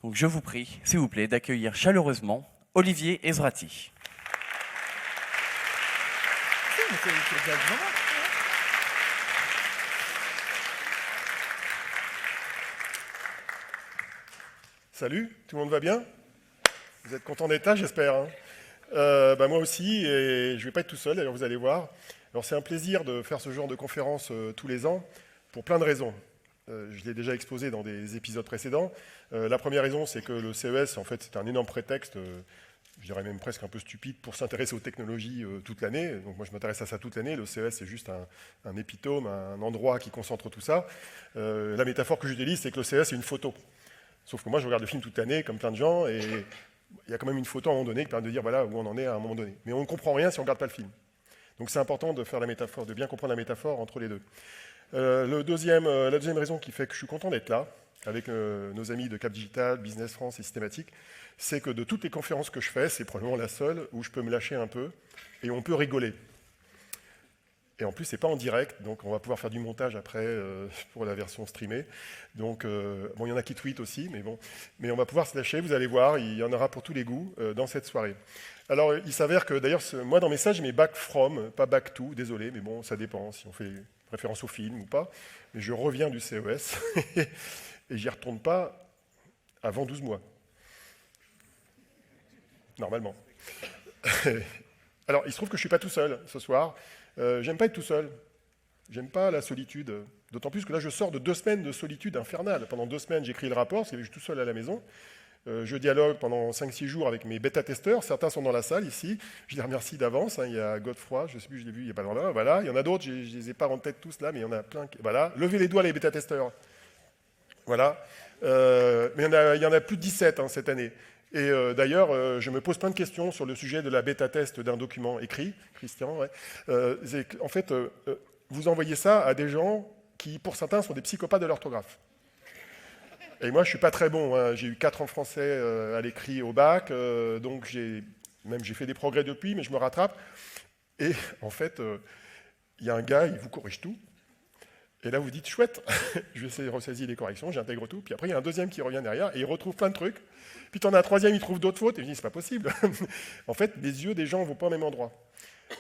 Donc je vous prie, s'il vous plaît, d'accueillir chaleureusement Olivier Ezrati. Salut, tout le monde va bien? Vous êtes content d'être là, j'espère, hein. Moi aussi, et je ne vais pas être tout seul, d'ailleurs vous allez voir. Alors c'est un plaisir de faire ce genre de conférence tous les ans, pour plein de raisons. Je l'ai déjà exposé dans des épisodes précédents. La première raison, c'est que le CES, en fait, c'est un énorme prétexte, je dirais même presque un peu stupide, pour s'intéresser aux technologies toute l'année. Donc moi, je m'intéresse à ça toute l'année. Le CES, c'est juste un épitome, un endroit qui concentre tout ça. La métaphore que j'utilise, c'est que le CES, c'est une photo. Sauf que moi, je regarde le film toute l'année, comme plein de gens, et il y a quand même une photo à un moment donné qui permet de dire voilà où on en est à un moment donné. Mais on ne comprend rien si on ne regarde pas le film. Donc c'est important de faire la métaphore, de bien comprendre la métaphore entre les deux. La deuxième raison qui fait que je suis content d'être là, avec nos amis de Cap Digital, Business France et Systématique, c'est que de toutes les conférences que je fais, c'est probablement la seule où je peux me lâcher un peu et on peut rigoler. Et en plus, ce n'est pas en direct, donc on va pouvoir faire du montage après pour la version streamée. Donc, il y en a qui tweetent aussi, mais on va pouvoir se lâcher, vous allez voir, il y en aura pour tous les goûts dans cette soirée. Alors, il s'avère que, d'ailleurs, moi, dans mes messages, je mets back from, pas back to, désolé, mais bon, ça dépend si on fait référence au film ou pas. Mais je reviens du CES et j'y retourne pas avant 12 mois. Normalement. Alors, il se trouve que je ne suis pas tout seul ce soir. J'aime pas être tout seul. J'aime pas la solitude. D'autant plus que là, je sors de 2 semaines de solitude infernale. Pendant 2 semaines, j'écris le rapport, parce que je suis tout seul à la maison. Je dialogue pendant 5-6 jours avec mes bêta-testeurs. Certains sont dans la salle ici. Je les remercie d'avance. Il y a Godefroy, je ne sais plus, je l'ai vu, il n'y a pas longtemps. Voilà. Il y en a d'autres, je ne les ai pas en tête tous là, mais il y en a plein. Voilà. Levez les doigts, les bêta-testeurs. Voilà. Mais il y en a plus de 17 cette année. Et d'ailleurs, je me pose plein de questions sur le sujet de la bêta-test d'un document écrit. Christian, ouais. En fait, vous envoyez ça à des gens qui, pour certains, sont des psychopathes de l'orthographe. Et moi, je ne suis pas très bon. Hein. J'ai eu 4 en français à l'écrit au bac, donc j'ai fait des progrès depuis, mais je me rattrape. Et en fait, il y a un gars, il vous corrige tout. Et là, vous dites, chouette, je vais essayer de ressaisir les corrections, j'intègre tout. Puis après, il y a un deuxième qui revient derrière et il retrouve plein de trucs. Puis tu en as un troisième, il trouve d'autres fautes. Et je dis, c'est pas possible. En fait, les yeux des gens ne vont pas au même endroit.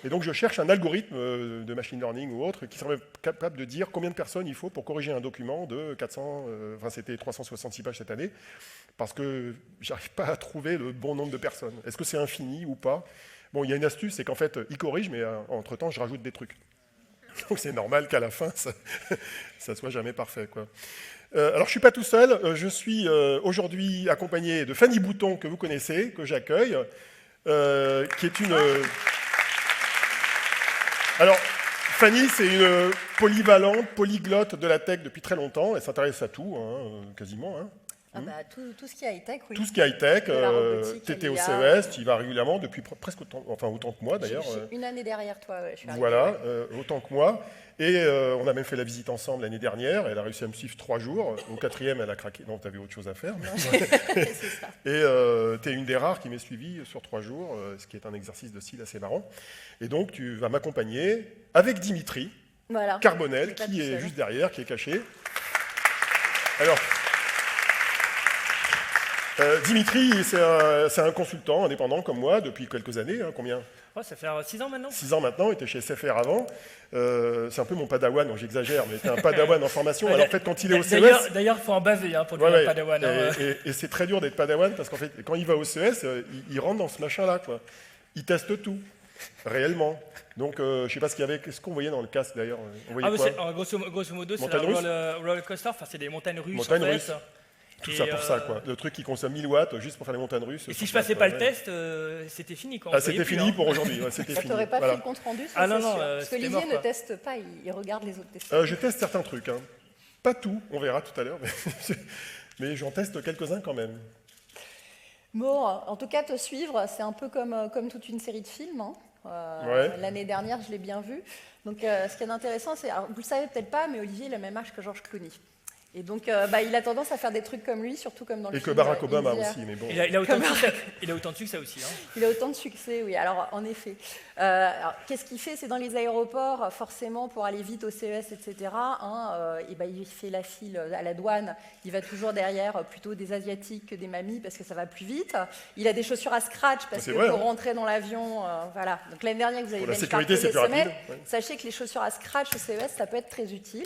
Et donc, je cherche un algorithme de machine learning ou autre qui serait capable de dire combien de personnes il faut pour corriger un document de 400, c'était 366 pages cette année, parce que j'arrive pas à trouver le bon nombre de personnes. Est-ce que c'est infini ou pas? Bon, il y a une astuce, c'est qu'en fait, il corrige, mais entre-temps, je rajoute des trucs. Donc c'est normal qu'à la fin, ça soit jamais parfait, quoi. Alors je ne suis pas tout seul, je suis aujourd'hui accompagné de Fanny Bouton, que vous connaissez, que j'accueille, qui est une... Alors, Fanny, c'est une polyvalente, polyglotte de la tech depuis très longtemps, elle s'intéresse à tout, quasiment. Hein. Tout ce qui est high-tech, oui. Tout ce qui est high-tech, tu étais au CES, tu y vas régulièrement depuis presque autant que moi d'ailleurs. Une année derrière toi, je suis arrivée. Voilà, autant que moi. Et on a même fait la visite ensemble l'année dernière, elle a réussi à me suivre 3 jours. Au 4e, elle a craqué. Non, tu avais autre chose à faire. C'est ça. Et tu es une des rares qui m'ait suivi sur 3 jours, ce qui est un exercice de style assez marrant. Et donc, tu vas m'accompagner avec Dimitri Carbonel, qui est juste derrière, qui est caché. Alors... Dimitri, c'est un consultant indépendant comme moi depuis quelques années. Hein, combien? Ça fait 6 ans maintenant. 6 ans maintenant, il était chez SFR avant. C'est un peu mon padawan, non, j'exagère, mais c'est un padawan en formation. Alors en fait, quand il est au CES... D'ailleurs, il faut en baver pour devenir padawan. Et c'est très dur d'être padawan parce qu'en fait, quand il va au CES, il rentre dans ce machin-là, quoi. Il teste tout, réellement. Donc, je ne sais pas ce qu'il y avait, qu'est-ce qu'on voyait dans le casque d'ailleurs? Grosso modo, c'est un roller coaster, c'est des montagnes russes. Tout ça pour ça, quoi. Le truc qui consomme 1000 watts juste pour faire les montagnes russes. Et si je passais pas le test, c'était fini. C'était fini pour aujourd'hui. Ouais, c'était fini. Tu n'aurais pas fait le compte rendu, ça, non, sûr. Parce que Olivier ne teste pas, il regarde les autres tests. Je teste certains trucs. Hein. Pas tout, on verra tout à l'heure. Mais j'en teste quelques-uns quand même. Bon, en tout cas, te suivre, c'est un peu comme toute une série de films. Hein. L'année dernière, je l'ai bien vu. Donc, ce qui est intéressant, c'est... Alors, vous ne le savez peut-être pas, mais Olivier a le même âge que George Clooney. Et donc, il a tendance à faire des trucs comme lui, surtout comme dans le film. Et que Barack Obama aussi, mais bon. Il a autant de succès aussi. Hein. Il a autant de succès, oui. Alors, en effet. Qu'est-ce qu'il fait? C'est dans les aéroports, forcément, pour aller vite au CES, etc. Il fait la file à la douane. Il va toujours derrière plutôt des Asiatiques que des mamies, parce que ça va plus vite. Il a des chaussures à scratch, parce que pour rentrer dans l'avion, voilà. Donc, l'année dernière, vous avez benchmarké les semelles. Sachez que les chaussures à scratch au CES, ça peut être très utile.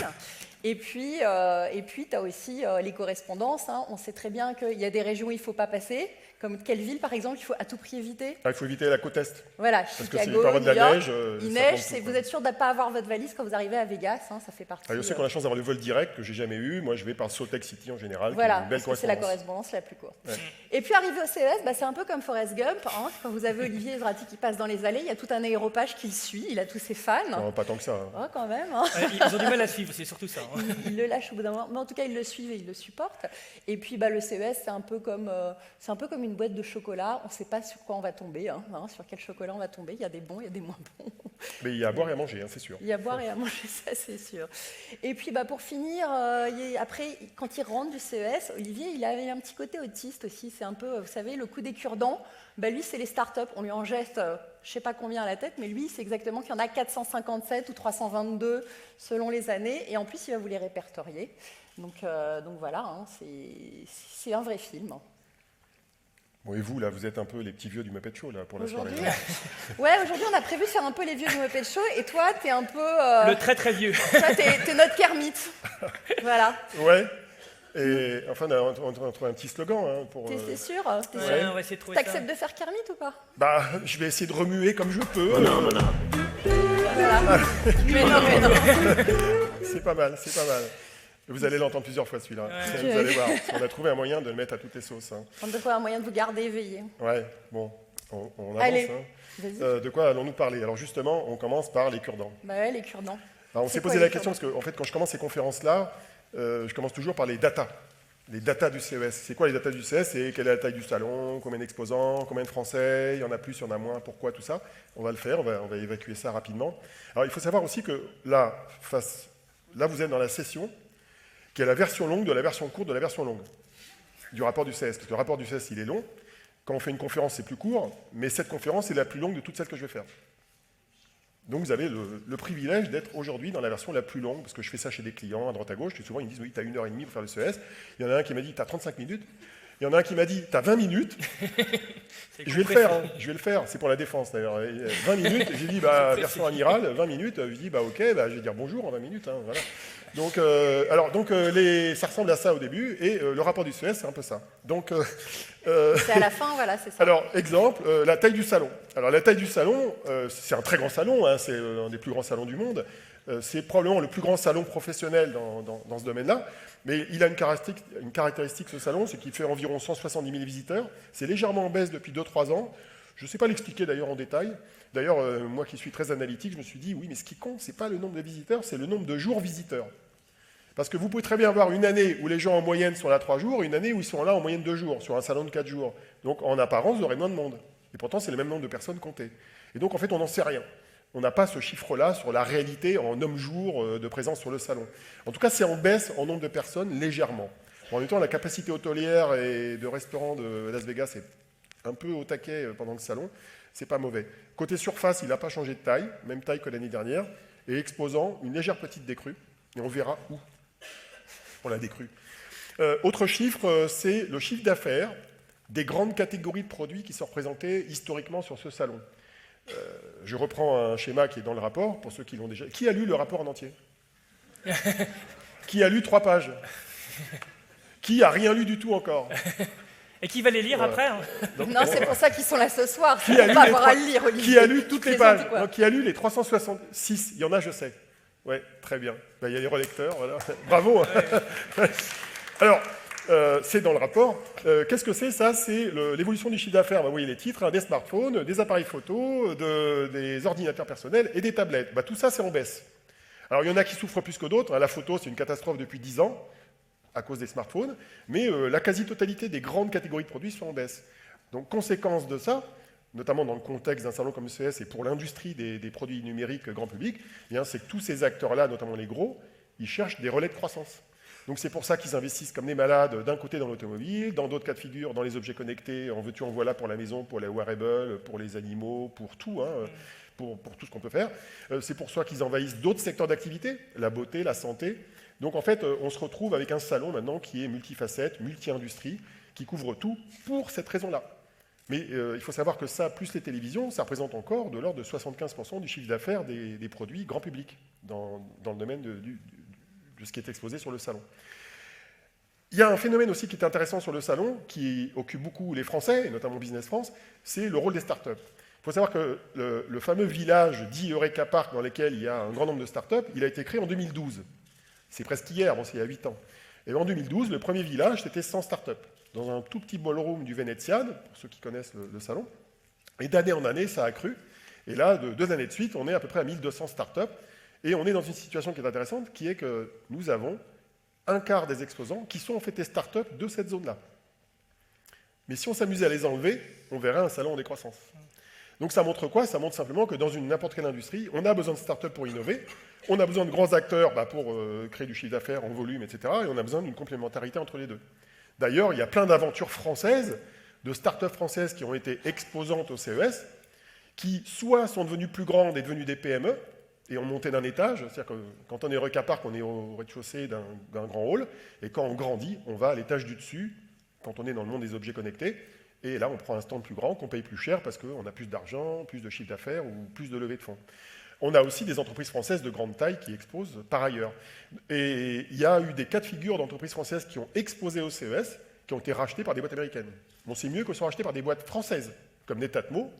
Et puis tu as aussi les correspondances. Hein. On sait très bien qu'il y a des régions où il ne faut pas passer, comme quelle ville, par exemple, il faut à tout prix éviter. Il faut éviter la côte Est. Voilà, parce Chicago, que New York, il neige, vous êtes sûr de ne pas avoir votre valise quand vous arrivez à Vegas, hein, ça fait partie. Je sais qu'on a la chance d'avoir le vol direct, que j'ai jamais eu. Moi, je vais par Salt Lake City en général, voilà, qui est une belle correspondance. C'est la correspondance la plus courte. Ouais. Et puis, arrivé au CES, c'est un peu comme Forrest Gump. Hein, quand vous avez Olivier Ezrati qui passe dans les allées, il y a tout un aéropage qui le suit, il a tous ses fans. Non, pas tant que ça. Hein. Oh, quand même. Hein. Ils ont du mal à suivre, c'est surtout ça. Hein. Ils le lâchent au bout d'un moment. Mais en tout cas, ils le suivent et ils le supportent. Et puis, le CES, c'est un peu comme une boîte de chocolat. On ne sait pas sur quoi on va tomber, sur quel chocolat on va tomber. Il y a des bons, il y a des moins bons. Mais il y a à boire et à manger, c'est sûr. Il y a à boire et à manger, ça c'est sûr. Et puis pour finir, après, quand il rentre du CES, Olivier, il avait un petit côté autiste aussi. C'est un peu, vous savez, le coup des cure-dents. Lui, c'est les startups. On lui en jette, je ne sais pas combien à la tête, mais lui, c'est exactement qu'il y en a 457 ou 322 selon les années. Et en plus, il va vous les répertorier. Donc voilà, c'est un vrai film. Bon, et vous, là, vous êtes un peu les petits vieux du Muppet Show, là, pour la soirée. Ouais, aujourd'hui, on a prévu de faire un peu les vieux du Muppet Show, et toi, t'es un peu... Le très très vieux. Toi, t'es notre Kermit. Voilà. Ouais. Et enfin, on a trouvé un petit slogan. Hein, pour. T'es sûr? Ouais, on va essayer de trouver ça. T'acceptes de faire Kermit ou pas? Je vais essayer de remuer comme je peux. Non. Voilà. Mais non. C'est pas mal, c'est pas mal. Vous allez l'entendre plusieurs fois celui-là. Ouais. Vous allez voir. On a trouvé un moyen de le mettre à toutes les sauces. Hein. On a trouvé un moyen de vous garder éveillé. Ouais, bon, on avance. Allez, de quoi allons-nous parler? Alors justement, on commence par les cure-dents. Ouais, les cure-dents. On s'est posé la question parce que, en fait, quand je commence ces conférences-là, je commence toujours par les datas. Les datas du CES. C'est quoi les datas du CES? C'est quelle est la taille du salon, combien d'exposants, combien de Français, il y en a plus, il y en a moins, pourquoi, tout ça. On va le faire, on va évacuer ça rapidement. Alors il faut savoir aussi que là, vous êtes dans la session qui est la version longue de la version courte de la version longue du rapport du CES. Parce que le rapport du CES, il est long. Quand on fait une conférence, c'est plus court, mais cette conférence est la plus longue de toutes celles que je vais faire. Donc vous avez le privilège d'être aujourd'hui dans la version la plus longue, parce que je fais ça chez des clients à droite à gauche, et souvent ils me disent « oui, tu as 1h30 pour faire le CES ». Il y en a un qui m'a dit « tu as 35 minutes ». Il y en a un qui m'a dit « tu as 20 minutes ». Je vais le faire, je vais le faire, c'est pour la défense d'ailleurs. 20 minutes, j'ai dit version amiral, 20 minutes, je dis ok, je vais dire bonjour en 20 minutes. Hein, voilà. Donc, ça ressemble à ça au début, et le rapport du CES, c'est un peu ça. Donc, c'est à la fin, voilà, c'est ça. Alors, exemple, la taille du salon. Alors, la taille du salon, c'est un très grand salon, hein, c'est un des plus grands salons du monde. C'est probablement le plus grand salon professionnel dans ce domaine-là. Mais il a une caractéristique, ce salon, c'est qu'il fait environ 170 000 visiteurs. C'est légèrement en baisse depuis 2-3 ans. Je ne sais pas l'expliquer d'ailleurs en détail. D'ailleurs, moi qui suis très analytique, je me suis dit, oui, mais ce qui compte, ce n'est pas le nombre de visiteurs, c'est le nombre de jours visiteurs. Parce que vous pouvez très bien avoir une année où les gens en moyenne sont là 3 jours, et une année où ils sont là en moyenne 2 jours, sur un salon de 4 jours. Donc en apparence, vous aurez moins de monde. Et pourtant, c'est le même nombre de personnes comptées. Et donc en fait, on n'en sait rien. On n'a pas ce chiffre-là sur la réalité en homme-jour de présence sur le salon. En tout cas, c'est en baisse en nombre de personnes légèrement. En même temps, la capacité hôtelière et de restaurants de Las Vegas est un peu au taquet pendant le salon. C'est pas mauvais. Côté surface, il n'a pas changé de taille, même taille que l'année dernière, et exposant une légère petite décrue. Et on verra où on l'a décrue. Autre chiffre, c'est le chiffre d'affaires des grandes catégories de produits qui sont représentés historiquement sur ce salon. Je reprends un schéma qui est dans le rapport, pour ceux qui l'ont déjà... Qui a lu le rapport en entier? Qui a lu 3 pages? Qui a rien lu du tout encore? Et qui va les lire après hein? Donc, non, c'est pour ça qu'ils sont là ce soir. Qui a lu à le lire, Olivier. Qui a lu toutes les pages? Non, qui a lu les 366? Il y en a, je sais. Oui, très bien. Il y a les relecteurs, voilà. Bravo. Ouais. Alors, c'est dans le rapport. Qu'est-ce que c'est ça? C'est l'évolution du chiffre d'affaires. Vous voyez les titres, hein, des smartphones, des appareils photo, des ordinateurs personnels et des tablettes. Tout ça, c'est en baisse. Alors, il y en a qui souffrent plus que d'autres. La photo, c'est une catastrophe depuis 10 ans à cause des smartphones, mais la quasi-totalité des grandes catégories de produits sont en baisse. Donc, conséquence de ça, notamment dans le contexte d'un salon comme le CES et pour l'industrie des produits numériques grand public, c'est que tous ces acteurs-là, notamment les gros, ils cherchent des relais de croissance. Donc c'est pour ça qu'ils investissent comme des malades d'un côté dans l'automobile, dans d'autres cas de figure, dans les objets connectés, en veux-tu en voilà pour la maison, pour les wearables, pour les animaux, pour tout, hein, pour tout ce qu'on peut faire. C'est pour ça qu'ils envahissent d'autres secteurs d'activité, la beauté, la santé. Donc en fait, on se retrouve avec un salon maintenant qui est multifacette, multi-industrie, qui couvre tout pour cette raison-là. Mais il faut savoir que ça, plus les télévisions, ça représente encore de l'ordre de 75% du chiffre d'affaires des produits grand public dans le domaine de ce qui est exposé sur le salon. Il y a un phénomène aussi qui est intéressant sur le salon, qui occupe beaucoup les Français, et notamment Business France, c'est le rôle des startups. Il faut savoir que le fameux village dit Eureka Park, dans lequel il y a un grand nombre de startups, il a été créé en 2012. C'est presque hier, bon, c'est il y a 8 ans. Et en 2012, le premier village, c'était 100 startups, dans un tout petit ballroom du Vénétian, pour ceux qui connaissent le salon. Et d'année en année, ça a accru. Et là, de 2 années de suite, on est à peu près à 1200 startups. Et on est dans une situation qui est intéressante, qui est que nous avons un quart des exposants qui sont en fait des startups de cette zone-là. Mais si on s'amusait à les enlever, on verrait un salon en décroissance. Donc ça montre quoi? Ça montre simplement que dans n'importe quelle industrie, on a besoin de startups pour innover, on a besoin de grands acteurs pour créer du chiffre d'affaires en volume, etc. Et on a besoin d'une complémentarité entre les deux. D'ailleurs, il y a plein d'aventures françaises, de startups françaises qui ont été exposantes au CES, qui soit sont devenues plus grandes et devenues des PME, et on montait d'un étage, c'est-à-dire que quand on est Eureka Park, on est au rez-de-chaussée d'un grand hall, et quand on grandit, on va à l'étage du dessus, quand on est dans le monde des objets connectés, et là on prend un stand plus grand, qu'on paye plus cher, parce qu'on a plus d'argent, plus de chiffre d'affaires, ou plus de levée de fonds. On a aussi des entreprises françaises de grande taille qui exposent par ailleurs. Et il y a eu des cas de figure d'entreprises françaises qui ont exposé au CES, qui ont été rachetées par des boîtes américaines. Bon, c'est mieux que ce soit racheté par des boîtes françaises, comme Netatmo,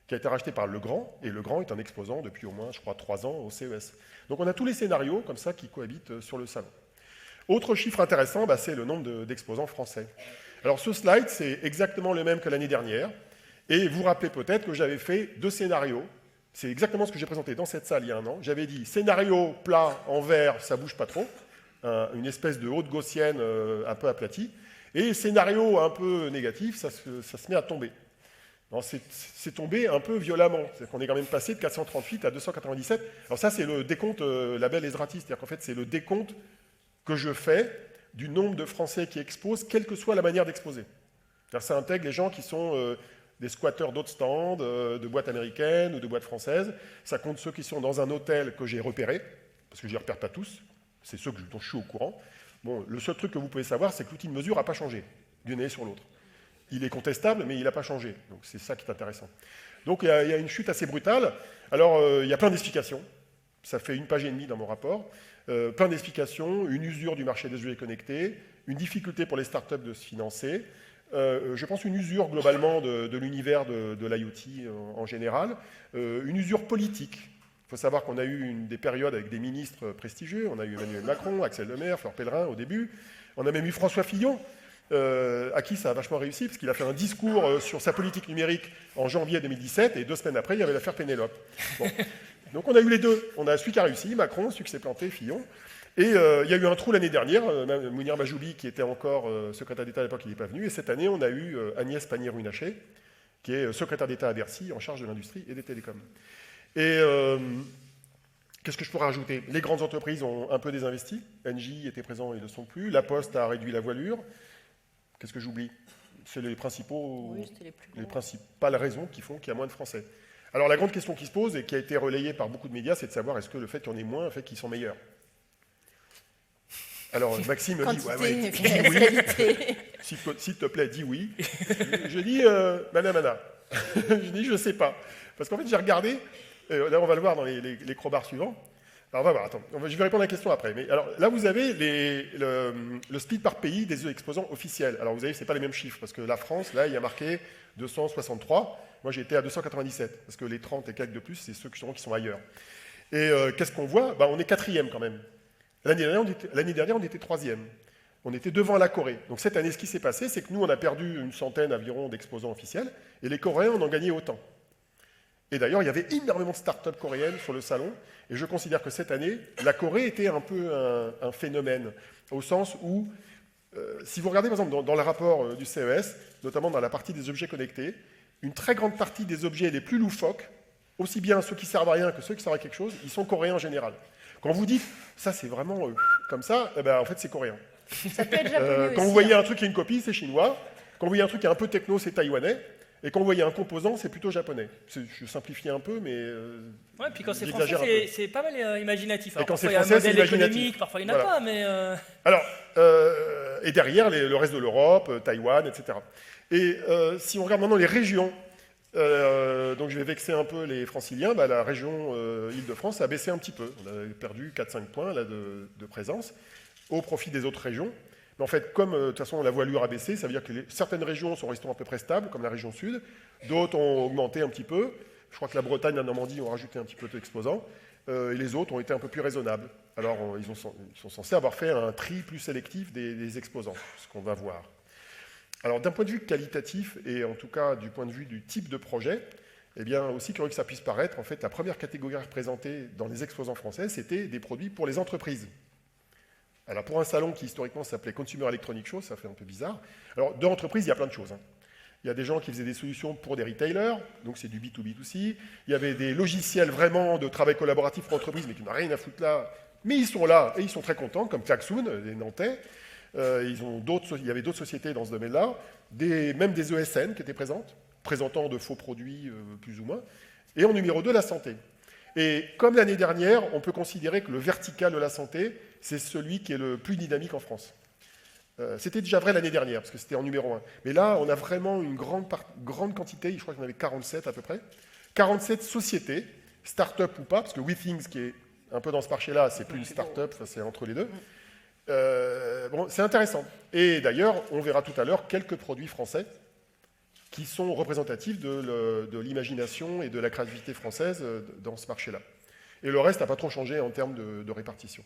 qui a été racheté par Legrand, et Legrand est un exposant depuis au moins, je crois, 3 ans au CES. Donc on a tous les scénarios comme ça qui cohabitent sur le salon. Autre chiffre intéressant, c'est le nombre d'exposants français. Alors ce slide, c'est exactement le même que l'année dernière, et vous vous rappelez peut-être que j'avais fait 2 scénarios. C'est exactement ce que j'ai présenté dans cette salle il y a 1 an. J'avais dit scénario plat en vert, ça bouge pas trop, une espèce de haute gaussienne un peu aplatie, et scénario un peu négatif, ça se met à tomber. C'est tombé un peu violemment. C'est qu'on est quand même passé de 438 à 297. Alors ça, c'est le décompte label Ezrati. C'est-à-dire qu'en fait, c'est le décompte que je fais du nombre de Français qui exposent, quelle que soit la manière d'exposer. Ça intègre les gens qui sont des squatteurs d'autres stands, de boîtes américaines ou de boîtes françaises. Ça compte ceux qui sont dans un hôtel que j'ai repéré, parce que je ne les repère pas tous. C'est ceux dont je suis au courant. Bon, le seul truc que vous pouvez savoir, c'est que l'outil de mesure n'a pas changé d'une année sur l'autre. Il est contestable, mais il n'a pas changé. Donc c'est ça qui est intéressant. Donc il y a une chute assez brutale. Alors il y a plein d'explications. Ça fait 1 page et demie dans mon rapport. Plein d'explications, une usure du marché des objets connectés, une difficulté pour les startups de se financer, je pense une usure globalement de l'univers de l'IoT en général, une usure politique. Il faut savoir qu'on a eu des périodes avec des ministres prestigieux. On a eu Emmanuel Macron, Axel Lemaire, Fleur Pellerin au début. On a même eu François Fillon, à qui ça a vachement réussi, parce qu'il a fait un discours sur sa politique numérique en janvier 2017, et 2 semaines après, il y avait l'affaire Pénélope. Bon. Donc on a eu les deux. On a celui qui a réussi, Macron, celui qui s'est planté, Fillon. Et il y a eu un trou l'année dernière, Mounir Majoubi, qui était encore secrétaire d'État à l'époque, il n'est pas venu. Et cette année, on a eu Agnès Pannier-Runacher, qui est secrétaire d'État à Bercy, en charge de l'industrie et des télécoms. Et qu'est-ce que je pourrais rajouter? Les grandes entreprises ont un peu désinvesti. Engie était présent, ils ne le sont plus. La Poste a réduit la voilure. Qu'est-ce que j'oublie? C'est les principales raisons qui font qu'il y a moins de Français. Alors la grande question qui se pose, et qui a été relayée par beaucoup de médias, c'est de savoir est-ce que le fait qu'il y en ait moins fait qu'ils sont meilleurs. Alors Maxime me dit, ouais, dis oui. S'il te plaît, dis oui. Je dis, Madame Anna, je dis, je ne sais pas. Parce qu'en fait, j'ai regardé, là on va le voir dans les crowbars suivants. Alors on va voir, attends, je vais répondre à la question après. Mais alors là, vous avez le split par pays des exposants officiels. Alors vous avez, ce n'est pas les mêmes chiffres, parce que la France, là, il y a marqué 263. Moi, j'ai été à 297, parce que les 30 et quelques de plus, c'est ceux qui sont ailleurs. Et qu'est-ce qu'on voit? On est 4e quand même. L'année dernière, on était 3e. On était devant la Corée. Donc cette année, ce qui s'est passé, c'est que nous, on a perdu une centaine environ d'exposants officiels, et les Coréens en ont gagné autant. Et d'ailleurs, il y avait énormément de startups coréennes sur le salon, et je considère que cette année, la Corée était un peu un phénomène, au sens où, si vous regardez par exemple dans le rapport du CES, notamment dans la partie des objets connectés, une très grande partie des objets les plus loufoques, aussi bien ceux qui servent à rien que ceux qui servent à quelque chose, ils sont coréens en général. Quand vous dites, ça c'est vraiment comme ça, eh ben, en fait, c'est coréen. Ça peut être japonais Quand aussi, vous voyez hein. un truc qui est une copie, c'est chinois. Quand vous voyez un truc qui est un peu techno, c'est taïwanais. Et quand vous voyez un composant, c'est plutôt japonais. Je simplifie un peu, mais Ouais, puis quand c'est j'exagère français, un peu. c'est pas mal imaginatif. Alors, quand c'est parfois, il y a un français, c'est modèle imaginatif. économique, parfois il n'y en a Voilà. pas, mais... Alors, et derrière, le reste de l'Europe, Taïwan, etc. Et si on regarde maintenant les régions, donc je vais vexer un peu les franciliens, bah, la région Île-de-France a baissé un petit peu. On a perdu 4-5 points là, de présence au profit des autres régions. Mais en fait, comme de toute façon la voilure a baissé, ça veut dire que certaines régions sont restées à peu près stables, comme la région sud, d'autres ont augmenté un petit peu. Je crois que la Bretagne et la Normandie ont rajouté un petit peu d'exposants, et les autres ont été un peu plus raisonnables. Alors, ils sont censés avoir fait un tri plus sélectif des exposants, ce qu'on va voir. Alors, d'un point de vue qualitatif, et en tout cas du point de vue du type de projet, eh bien, aussi curieux que ça puisse paraître, en fait, la première catégorie représentée dans les exposants français, c'était des produits pour les entreprises. Alors, pour un salon qui historiquement s'appelait Consumer Electronics Show, ça fait un peu bizarre. Alors, dans l'entreprise, il y a plein de choses, hein. Il y a des gens qui faisaient des solutions pour des retailers, donc c'est du B2B2C. Il y avait des logiciels vraiment de travail collaboratif pour l'entreprise, mais qui n'ont rien à foutre là. Mais ils sont là, et ils sont très contents, comme Klaxoon, les Nantais. Il y avait d'autres sociétés dans ce domaine-là, même des ESN qui étaient présentes, présentant de faux produits, plus ou moins. Et en numéro 2, la santé. Et comme l'année dernière, on peut considérer que le vertical de la santé, c'est celui qui est le plus dynamique en France. C'était déjà vrai l'année dernière, parce que c'était en numéro 1. Mais là, on a vraiment une grande quantité, je crois qu'il y en avait 47 à peu près, 47 sociétés, start-up ou pas, parce que WeThings, qui est un peu dans ce marché-là, c'est plus une start-up, c'est entre les deux. Bon, c'est intéressant. Et d'ailleurs, on verra tout à l'heure quelques produits français qui sont représentatifs de l'imagination et de la créativité française dans ce marché-là. Et le reste n'a pas trop changé en termes de répartition.